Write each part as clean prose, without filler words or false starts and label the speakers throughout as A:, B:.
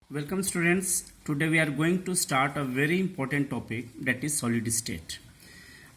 A: Welcome students. Today we are going to start a very important topic, that is solid state.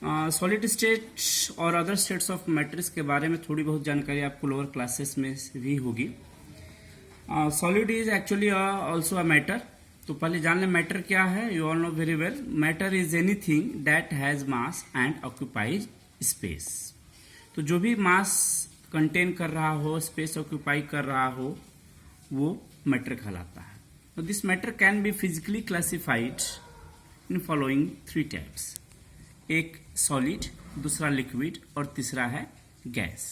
A: Solid state और other states of matrix के बारे में थोड़ी बहुत जानकारी आपको लोअर क्लासेस में भी होगी. Solid is actually also a matter. तो पहले जान लें मैटर क्या है. You all know very well. Matter is anything that has mass and occupies space. तो जो भी मास कंटेन कर रहा हो, स्पेस ऑक्यूपाई कर रहा हो, वो मैटर कहलाता है. So this matter can be physically classified in following three types. एक solid, दूसरा liquid और तीसरा है gas.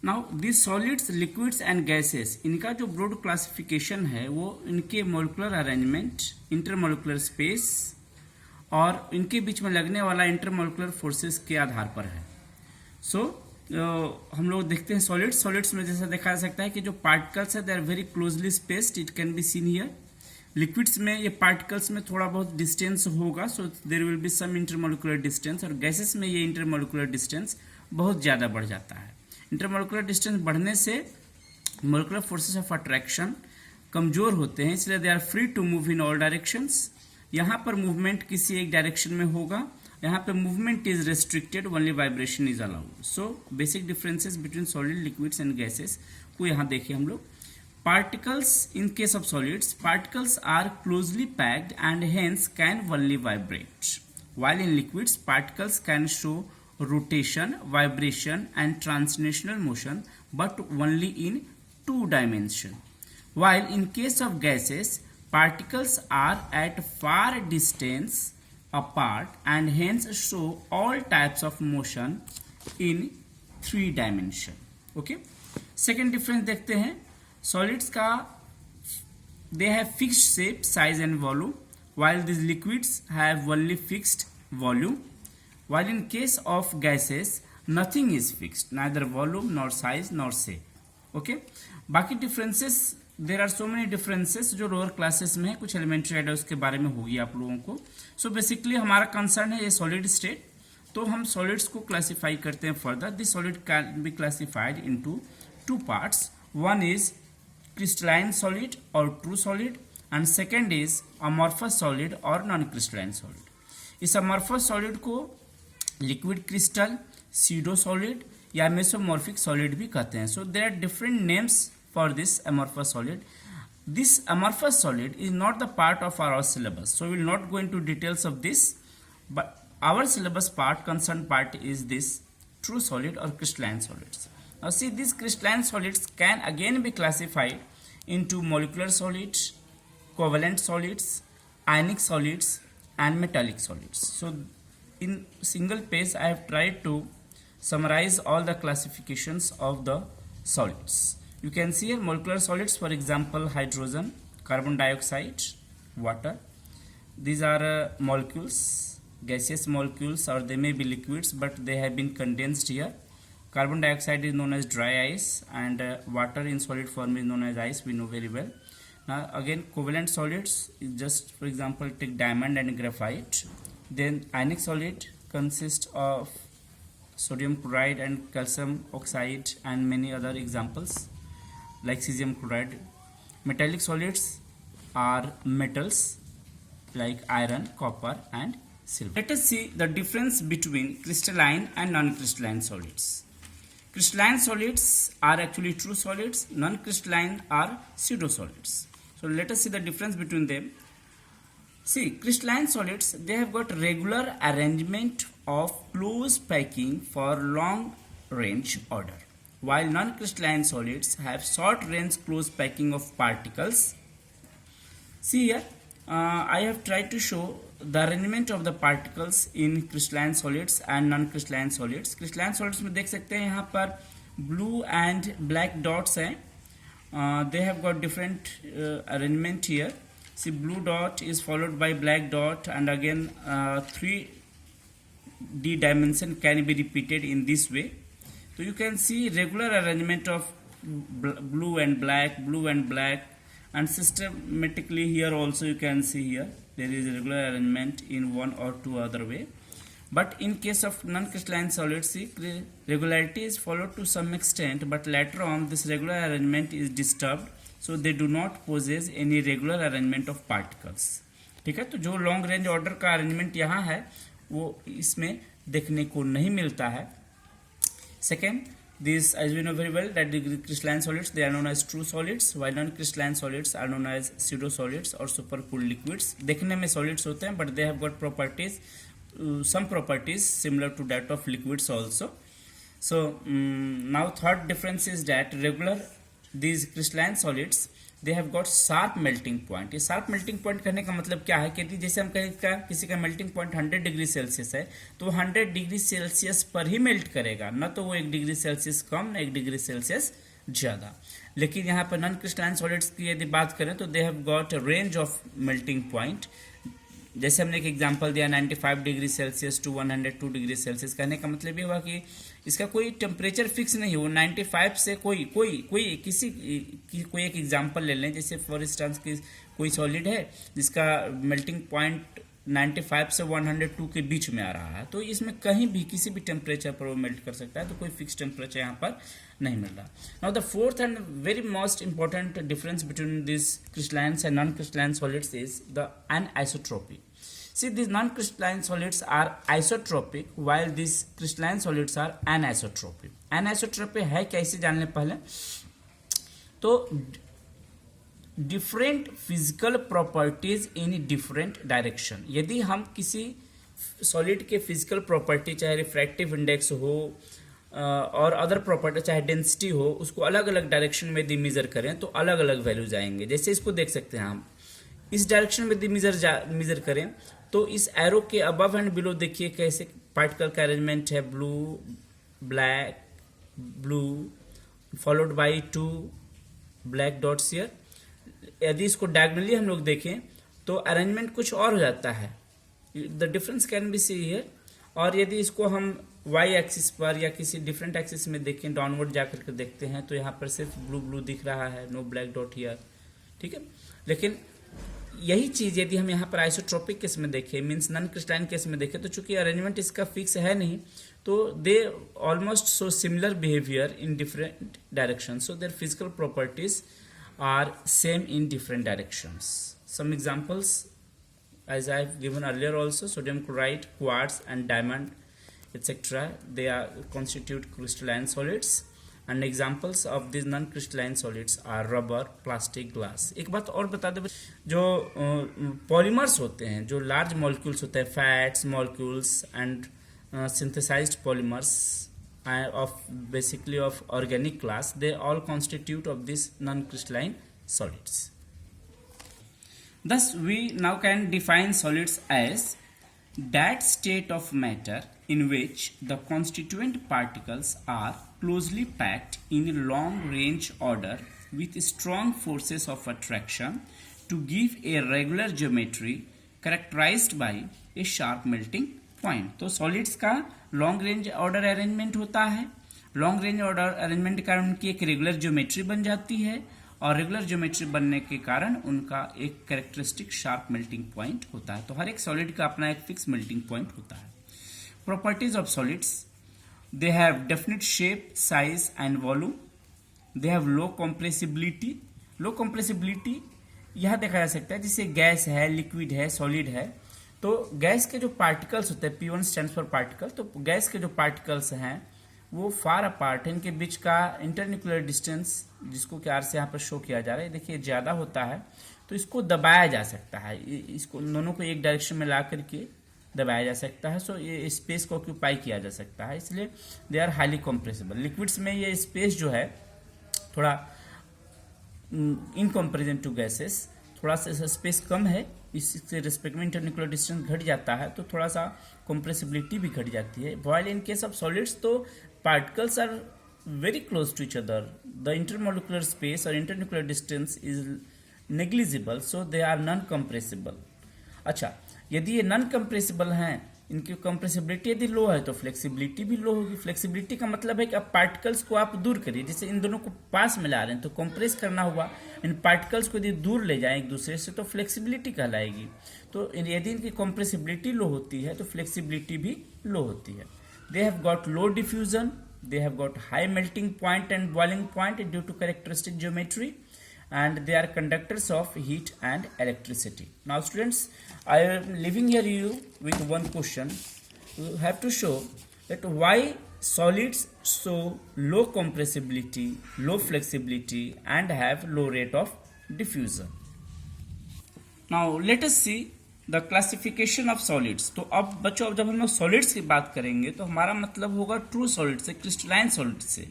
A: Now these solids, liquids and gases, इनका जो broad classification है वो इनके molecular arrangement, intermolecular space और इनके बीच में लगने वाला intermolecular forces के आधार पर है. So हम लोग देखते हैं सॉलिड्स में जैसा देखा जा सकता है कि जो पार्टिकल्स है they are very closely spaced. It can be seen here. Liquids में ये पार्टिकल्स में थोड़ा बहुत डिस्टेंस होगा, so there will be some intermolecular distance. और गैसेस में ये इंटरमोलिकुलर डिस्टेंस बहुत ज़्यादा बढ़ जाता है. इंटरमोलिकुलर डिस्टेंस बढ़ने से मोलिकुलर फोर्सेस ऑफ अट्रैक्शन कमजोर होते हैं, इसलिए they are free to move in all directions. यहाँ पर मूवमेंट किसी एक डायरेक्शन में होगा. यहाँ पे movement is restricted, only vibration is allowed. So basic differences between solid, liquids and gases को यहाँ देखिए हम लोग. Particles, in case of solids, particles are closely packed and hence can only vibrate. while in liquids, particles can show rotation, vibration and translational motion, but only in two dimension. While in case of gases, particles are at far distance apart and hence show all types of motion in three dimension. Okay. Second difference देखते हैं. Solids का they have fixed shape, size and volume, while these liquids have only fixed volume. While in case of gases, nothing is fixed, neither volume nor size nor shape. Okay. बाकी differences, there are so many differences जो lower classes में है. कुछ elementary idea उसके बारे में होगी आप लोगों को. सो बेसिकली हमारा कंसर्न है ये सॉलिड स्टेट. तो हम सॉलिड्स को क्लासीफाई करते हैं further. This solid can be classified into two parts. One is crystalline solid और true solid, and second is amorphous solid और नॉन क्रिस्टलाइन सॉलिड. इस अमॉर्फस सॉलिड को लिक्विड क्रिस्टल, सीडो सॉलिड या mesomorphic solid भी कहते हैं. So there are different names for this amorphous solid. This amorphous solid is not the part of our syllabus, so we will not go into details of this, but our syllabus part, concerned part, is this true solid or crystalline solids. Now see, these crystalline solids can again be classified into molecular solids, covalent solids, ionic solids and metallic solids. So in single page I have tried to summarize all the classifications of the solids. You can see here molecular solids, for example hydrogen, carbon dioxide, water. These are molecules, gaseous molecules, or they may be liquids, but they have been condensed here. Carbon dioxide is known as dry ice, and water in solid form is known as ice, we know very well. Now again covalent solids is just, for example, take diamond and graphite. Then ionic solid consists of sodium chloride and calcium oxide and many other examples like cesium chloride. Metallic solids are metals like iron, copper and silver. Let us see the difference between crystalline and non-crystalline solids. Crystalline solids are actually true solids, non-crystalline are pseudo solids. So let us see the difference between them. See, crystalline solids, they have got regular arrangement of close packing for long range order, while non-crystalline solids have short range close packing of particles. See here, I have tried to show the arrangement of the particles in crystalline solids and non-crystalline solids. Crystalline solids में देख सकते हैं यहाँ पर blue and black dots हैं. They have got different arrangement here. See, blue dot is followed by black dot, and again 3D dimension can be repeated in this way. So you can see regular arrangement of blue and black, and systematically here also you can see here there is a regular arrangement in one or two other way. But in case of non-crystalline solids, see, regularity is followed to some extent, but later on this regular arrangement is disturbed. so they do not possess any regular arrangement of particles. ठीक है, तो जो long range order का arrangement यहाँ है वो इसमें देखने को नहीं मिलता है. Second, this, as we know very well, that the crystalline solids, they are known as true solids, while non-crystalline solids are known as pseudo solids or supercooled liquids. देखने में solids होते हैं, but they have got properties, some properties similar to that of liquids also. So now third difference is that regular these crystalline solids, they have got sharp melting point. ये sharp melting point कहने का मतलब क्या है कि जैसे हम कहें किसी का melting point 100 डिग्री सेल्सियस है तो 100 डिग्री सेल्सियस पर ही मेल्ट करेगा, न तो वो 1 डिग्री सेल्सियस कम न 1 डिग्री सेल्सियस ज़्यादा. लेकिन यहाँ पर नॉन क्रिस्टलाइन सॉलिड्स की यदि बात करें तो they have got range of melting point. जैसे हमने एक एग्जांपल दिया 95 degree Celsius to 102 degree Celsius. कहने का मतलब ये हुआ कि इसका कोई टेम्परेचर फिक्स नहीं हो. 95 से कोई एक एग्जांपल ले लें, जैसे फॉर इंस्टेंस की कोई सॉलिड है जिसका मेल्टिंग पॉइंट 95 से 102 के बीच में आ रहा है, तो इसमें कहीं भी किसी भी टेम्परेचर पर वो मेल्ट कर सकता है, तो कोई फिक्स टेम्परेचर यहाँ पर नहीं मिल रहा. Now the fourth and very most important difference between this crystalline and non crystalline solids is the anisotropy. See, these non-crystalline solids are isotropic while these crystalline solids are anisotropic. Anisotropy है क्या, इसे जान लें पहले. तो different physical properties इन different direction. यदि हम किसी सॉलिड के फिजिकल प्रॉपर्टी, चाहे रिफ्रैक्टिव इंडेक्स हो और अदर प्रॉपर्टी, चाहे डेंसिटी हो, उसको अलग अलग डायरेक्शन में यदि मेजर करें तो अलग अलग वैल्यूज आएंगे. जैसे इसको देख सकते हैं हम, इस डायरेक्शन में यदि मेजर करें तो इस एरो के अबव एंड बिलो देखिए कैसे पार्टिकल का अरेंजमेंट है. Blue, black, blue followed by 2 black dots here. यदि इसको डायगोनली हम लोग देखें तो अरेंजमेंट कुछ और हो जाता है. The difference can be see here. और यदि इसको हम वाई एक्सिस पर या किसी डिफरेंट एक्सिस में देखें, डाउनवर्ड जाकर के देखते हैं, तो यहाँ पर सिर्फ ब्लू ब्लू दिख रहा है, नो ब्लैक डॉट हियर. ठीक है, लेकिन यही चीज यदि हम यहाँ पर आइसोट्रोपिक केस में देखें, मीन्स नॉन क्रिस्टलाइन केस में देखें, तो चूंकि अरेंजमेंट इसका फिक्स है नहीं, तो they almost so similar behaviour in different direction. So their physical properties are same in different directions. Some examples as I have given earlier also, sodium chloride, quartz and diamond etc., they are constitute crystalline solids. And examples of these non-crystalline solids are rubber, plastic, glass. एक बात और बता दें, जो polymers होते हैं, जो large molecules होते हैं, fats molecules and synthesized polymers of basically of organic class, they all constitute of these non-crystalline solids. Thus we now can define solids as that state of matter in which the constituent particles are closely packed in a long range order with strong forces of attraction to give a regular geometry characterized by a sharp melting point. तो solids का long range order arrangement होता है. long range order arrangement के कारण उनकी एक regular geometry बन जाती है, और रेगुलर ज्योमेट्री बनने के कारण उनका एक कैरेक्टरिस्टिक शार्प मेल्टिंग पॉइंट होता है. तो हर एक सॉलिड का अपना एक फिक्स मेल्टिंग पॉइंट होता है. Properties of solids, they have definite shape, size and volume. They have low compressibility. Low compressibility यह देखा जा सकता है, जैसे गैस है, लिक्विड है, सॉलिड है, तो गैस के जो पार्टिकल्स होते हैं, P1 स्टैंड्स फॉर पार्टिकल, तो गैस के जो पार्टिकल्स हैं वो फार अपार्ट है. इनके बीच का इंटरन्यूक्लियर डिस्टेंस, जिसको कि आर से यहाँ पर शो किया जा रहा है, देखिए ज़्यादा होता है, तो इसको दबाया जा सकता है. इसको दोनों को एक डायरेक्शन में ला करके दबाया जा सकता है. सो ये स्पेस को ऑक्यूपाई किया जा सकता है, इसलिए they are highly compressible. Liquids में ये स्पेस जो है थोड़ा इन कंपेरिजन टू गैसेस थोड़ा सा स्पेस कम है, इससे रिस्पेक्ट में इंटरन्यूक्लियर डिस्टेंस घट जाता है, तो थोड़ा सा कंप्रेसिबिलिटी भी घट जाती है. While in case of solids, तो particles are very close to each other. The intermolecular space or internuclear distance is negligible, so they are non-compressible. अच्छा, यदि ये नॉन कंप्रेसिबल हैं, इनकी कंप्रेसिबिलिटी यदि लो है तो फ्लेक्सिबिलिटी भी लो होगी. फ्लेक्सिबिलिटी का मतलब है कि अब पार्टिकल्स को आप दूर करिए, जैसे इन दोनों को पास में ला रहे हैं तो कंप्रेस करना हुआ. इन पार्टिकल्स को यदि दूर ले जाएं एक दूसरे से तो फ्लेक्सिबिलिटी कहलाएगी. तो यदि इनकी कंप्रेसिबिलिटी लो होती है तो फ्लेक्सिबिलिटी भी लो होती है. They have got low diffusion, they have got high melting point and boiling point due to characteristic geometry, and they are conductors of heat and electricity. Now students, I am leaving here you with one question. You have to show that why solids show low compressibility, low flexibility and have low rate of diffusion. Now let us see the classification of solids. तो अब बच्चों, जब हम लोग solids की बात करेंगे तो हमारा मतलब होगा ट्रू सॉलिड से, क्रिस्टलाइन सॉलिड से.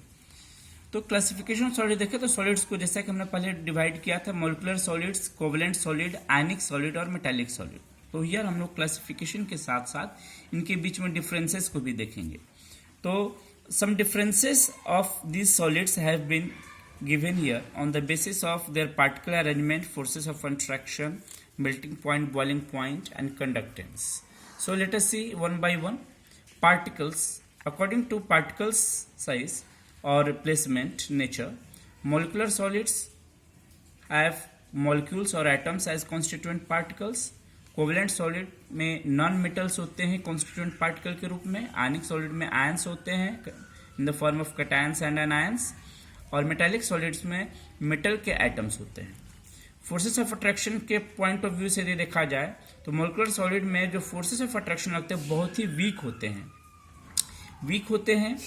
A: तो क्लासिफिकेशन ऑफ सॉलिड देखें तो सॉलिड्स को जैसा कि हमने पहले डिवाइड किया था, मोलिकुलर सॉलिड्स, कोवेलेंट सॉलिड, आयनिक सॉलिड और मेटालिक सॉलिड. तो हियर हम लोग क्लासिफिकेशन के साथ साथ इनके बीच में डिफरेंसेस को भी देखेंगे. तो some differences of these solids have been given here on the basis of their particle arrangement, forces of attraction, melting point, boiling point and conductance. So let us see one by one. Particles. According to particles size or placement nature, molecular solids have molecules or atoms as constituent particles. Covalent solid में non metals होते हैं constituent particle के रूप में. आयनिक solid में ions होते हैं in the form of cations and anions. और मेटालिक सॉलिड्स में मेटल के एटम्स होते हैं. फोर्सेस ऑफ अट्रैक्शन के पॉइंट ऑफ व्यू से यदि देखा जाए तो मोलिकुलर सॉलिड में जो फोर्सेस ऑफ अट्रैक्शन लगते हैं बहुत ही वीक होते हैं.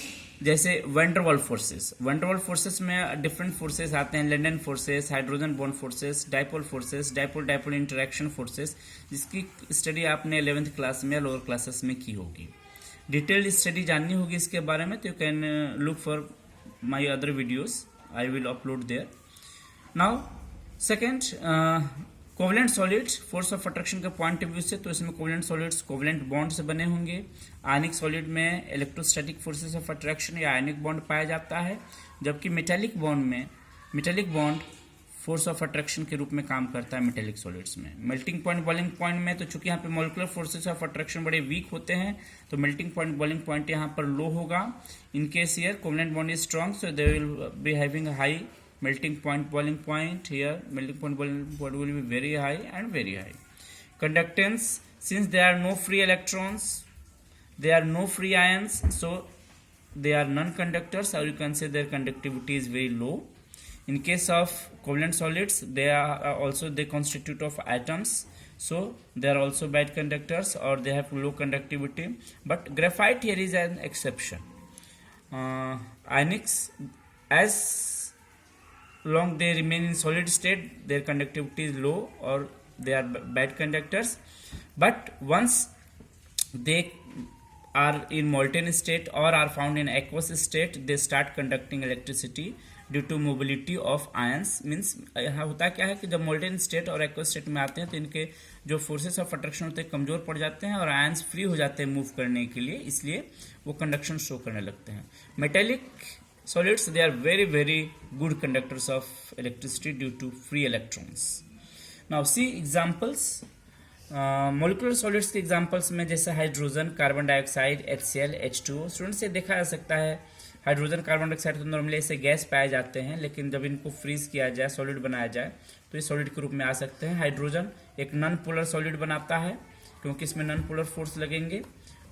A: जैसे वैंडरवाल फोर्सेस. वैंडरवाल फोर्सेस में डिफरेंट फोर्सेस आते हैं, London forces, hydrogen bond forces, dipole forces, dipole interaction forces, जिसकी स्टडी आपने 11th क्लास में या लोअर क्लासेस में की होगी. डिटेल्ड स्टडी जाननी होगी इसके बारे में तो you can look for my other videos. I will upload there. Now second, covalent solids force of attraction के पॉइंट ऑफ व्यू से तो इसमें कोवेलेंट सॉलिड्स कोवेलेंट बॉन्ड से बने होंगे. आयनिक सॉलिड में इलेक्ट्रोस्टैटिक फोर्सेस ऑफ अट्रैक्शन या आयनिक बॉन्ड पाया जाता है, जबकि metallic bond force of attraction के रूप में काम करता है मेटेलिक सॉलिड्स में. मेल्टिंग पॉइंट, बॉइलिंग पॉइंट में तो चूंकि यहाँ पे मोलिकुलर फोर्सेस ऑफ अट्रैक्शन बड़े वीक होते हैं तो मेल्टिंग पॉइंट, बॉइलिंग पॉइंट यहाँ पर लो होगा. In case here covalent bond is strong so they will be having high melting point, boiling point. Here melting point, boiling point will be very high and very high. Conductance, since there are no free electrons, there are no free ions, so they are non-conductors, or you can say their conductivity is very low. In case of covalent solids, they constitute of atoms, so they are also bad conductors or they have low conductivity. But graphite here is an exception. Ionics, as long they remain in solid state, their conductivity is low or they are bad conductors. But once they are in molten state or are found in aqueous state, they start conducting electricity due to mobility of ions. Means यहाँ होता क्या है कि जब molten state और aqueous state में आते हैं तो इनके जो forces of attraction होते हैं कमजोर पड़ जाते हैं और ions फ्री हो जाते हैं मूव करने के लिए, इसलिए वो कंडक्शन शो करने लगते हैं. Metallic solids, they are very good conductors of electricity due to free electrons. Now see examples. Molecular solids के एग्जांपल्स में जैसे hydrogen, carbon dioxide, HCl, H2O. Student से देखा जा सकता है हाइड्रोजन, कार्बन डाइऑक्साइड तो नॉर्मली ऐसे गैस पाए जाते हैं, लेकिन जब इनको फ्रीज किया जाए, सॉलिड बनाया जाए तो ये सॉलिड के रूप में आ सकते हैं. हाइड्रोजन एक नॉन पोलर सॉलिड बनाता है क्योंकि इसमें नॉन पोलर फोर्स लगेंगे,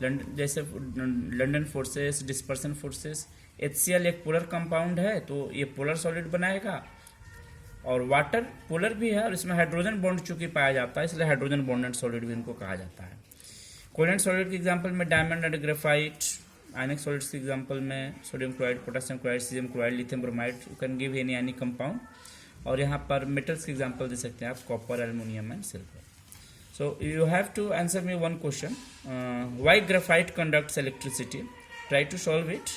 A: जैसे London forces, dispersion forces. HCl एक पोलर कंपाउंड है तो ये पोलर सॉलिड बनाएगा. और वाटर पोलर भी है और इसमें हाइड्रोजन बॉन्ड चूंकि पाया जाता है, इसलिए हाइड्रोजन बॉन्डेड सॉलिड भी इनको कहा जाता है. कोवेलेंट सॉलिड के एग्जांपल में diamond and graphite. Ionic solids के एग्जांपल में sodium chloride, potassium chloride, caesium chloride, lithium bromide. You can give any ionic compound. और यहाँ पर मेटल्स के एग्जांपल दे सकते हैं आप, copper, aluminium and silver. So you have to answer me one question. Why graphite conducts electricity? Try to solve it.